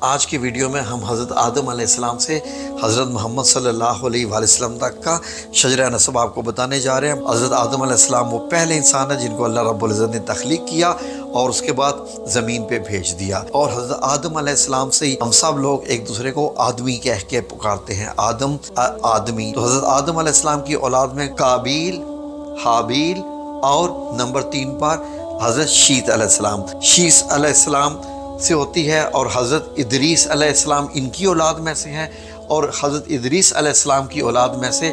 آج کی ویڈیو میں ہم حضرت آدم علیہ السلام سے حضرت محمد صلی اللہ علیہ وآلہ وسلم تک کا شجرہ نسب آپ کو بتانے جا رہے ہیں۔ حضرت آدم علیہ السلام وہ پہلے انسان ہے جن کو اللہ رب العزت نے تخلیق کیا اور اس کے بعد زمین پہ بھیج دیا، اور حضرت آدم علیہ السلام سے ہی ہم سب لوگ ایک دوسرے کو آدمی کہہ کے پکارتے ہیں، آدم آدمی۔ تو حضرت آدم علیہ السلام کی اولاد میں قابیل، حابیل اور نمبر 3 پر حضرت شیت علیہ السلام، شیس علیہ السلام سے ہوتی ہے، اور حضرت ادریس علیہ السلام ان کی اولاد میں سے ہیں، اور حضرت ادریس علیہ السلام کی اولاد میں سے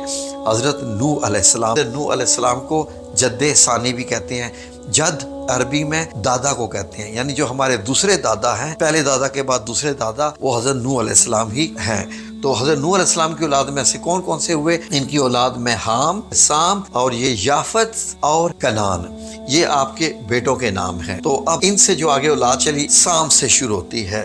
حضرت نوح علیہ السلام۔ نوح علیہ السلام کو جد ثانی بھی کہتے ہیں۔ جد عربی میں دادا کو کہتے ہیں، یعنی جو ہمارے دوسرے دادا ہیں، پہلے دادا کے بعد دوسرے دادا، وہ حضرت نوح علیہ السلام ہی ہیں۔ تو حضرت نوح علیہ السلام کی اولاد میں سے کون کون سے ہوئے؟ ان کی اولاد میں حام، سام اور یہ یافت اور کنان، یہ آپ کے بیٹوں کے نام ہیں۔ تو اب ان سے جو آگے اولاد چلی سام سے شروع ہوتی ہے۔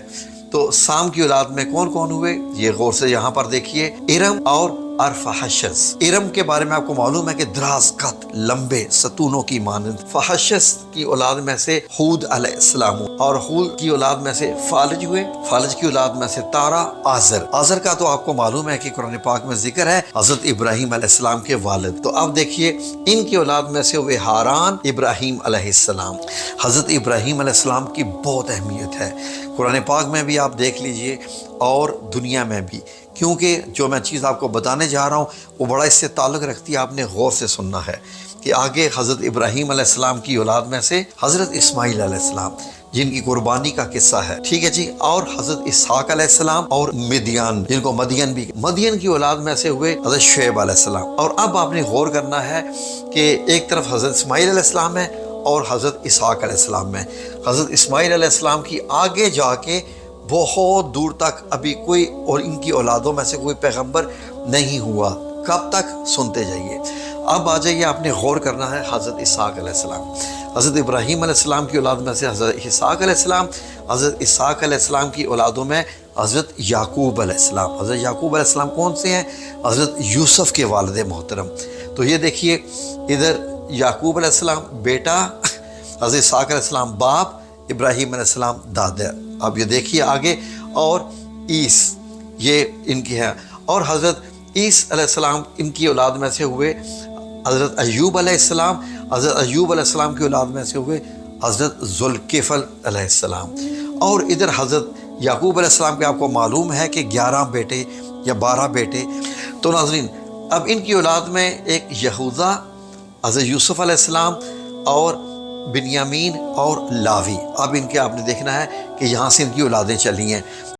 تو سام کی اولاد میں کون کون ہوئے؟ یہ غور سے یہاں پر دیکھیے، ارم اور ارفحشس۔ ارم کے بارے میں آپ کو معلوم ہے کہ دراز قد، لمبے ستونوں کی مانند۔ فحشس کی اولاد میں سے ہود علیہ السلام، اور ہود کی اولاد میں سے فالج ہوئے، فالج کی اولاد میں سے تارا، آزر۔ آزر کا تو آپ کو معلوم ہے کہ قرآن پاک میں ذکر ہے، حضرت ابراہیم علیہ السلام کے والد۔ تو اب دیکھیے ان کی اولاد میں سے ہوئے ہاران، ابراہیم علیہ السلام۔ حضرت ابراہیم علیہ السلام کی بہت اہمیت ہے، قرآن پاک میں بھی آپ دیکھ لیجئے اور دنیا میں بھی، کیونکہ جو میں چیز آپ کو بتانے جا رہا ہوں وہ بڑا اس سے تعلق رکھتی ہے، آپ نے غور سے سننا ہے کہ آگے حضرت ابراہیم علیہ السلام کی اولاد میں سے حضرت اسماعیل علیہ السلام جن کی قربانی کا قصہ ہے، ٹھیک ہے جی، اور حضرت اسحاق علیہ السلام اور مدین جن کو مدین بھی، مدین کی اولاد میں سے ہوئے حضرت شعیب علیہ السلام۔ اور اب آپ نے غور کرنا ہے کہ ایک طرف حضرت اسماعیل علیہ السلام ہے اور حضرت اسحاق علیہ السلام میں۔ حضرت اسماعیل علیہ السلام کی آگے جا کے بہت دور تک ابھی کوئی اور ان کی اولادوں میں سے کوئی پیغمبر نہیں ہوا۔ کب تک؟ سنتے جائیے۔ اب آ جائیے، آپ نے غور کرنا ہے حضرت اسحاق علیہ السلام۔ حضرت ابراہیم علیہ السلام کی اولاد میں سے حضرت اسحاق علیہ السلام، حضرت اسحاق علیہ السلام کی اولادوں میں حضرت یعقوب علیہ السلام۔ حضرت یعقوب علیہ السلام کون سے ہیں؟ حضرت یوسف کے والد محترم۔ تو یہ دیکھیے، ادھر یعقوب علیہ السلام بیٹا، حضرت اسحاق علیہ السلام باپ، ابراہیم علیہ السلام دادا۔ اب یہ دیکھیے آگے، اور عیس یہ ان کی ہے، اور حضرت عیس علیہ السلام ان کی اولاد میں سے ہوئے حضرت ایوب علیہ السلام۔ حضرت ایوب علیہ السلام کی اولاد میں سے ہوئے حضرت ذوالکفل علیہ السلام۔ اور ادھر حضرت یعقوب علیہ السلام کے آپ کو معلوم ہے کہ 11 بیٹے یا 12 بیٹے۔ تو ناظرین، اب ان کی اولاد میں ایک یہوذا، حضرت یوسف علیہ السلام اور بنیامین اور لاوی۔ اب ان کے آپ نے دیکھنا ہے کہ یہاں سے ان کی اولادیں چلی ہیں۔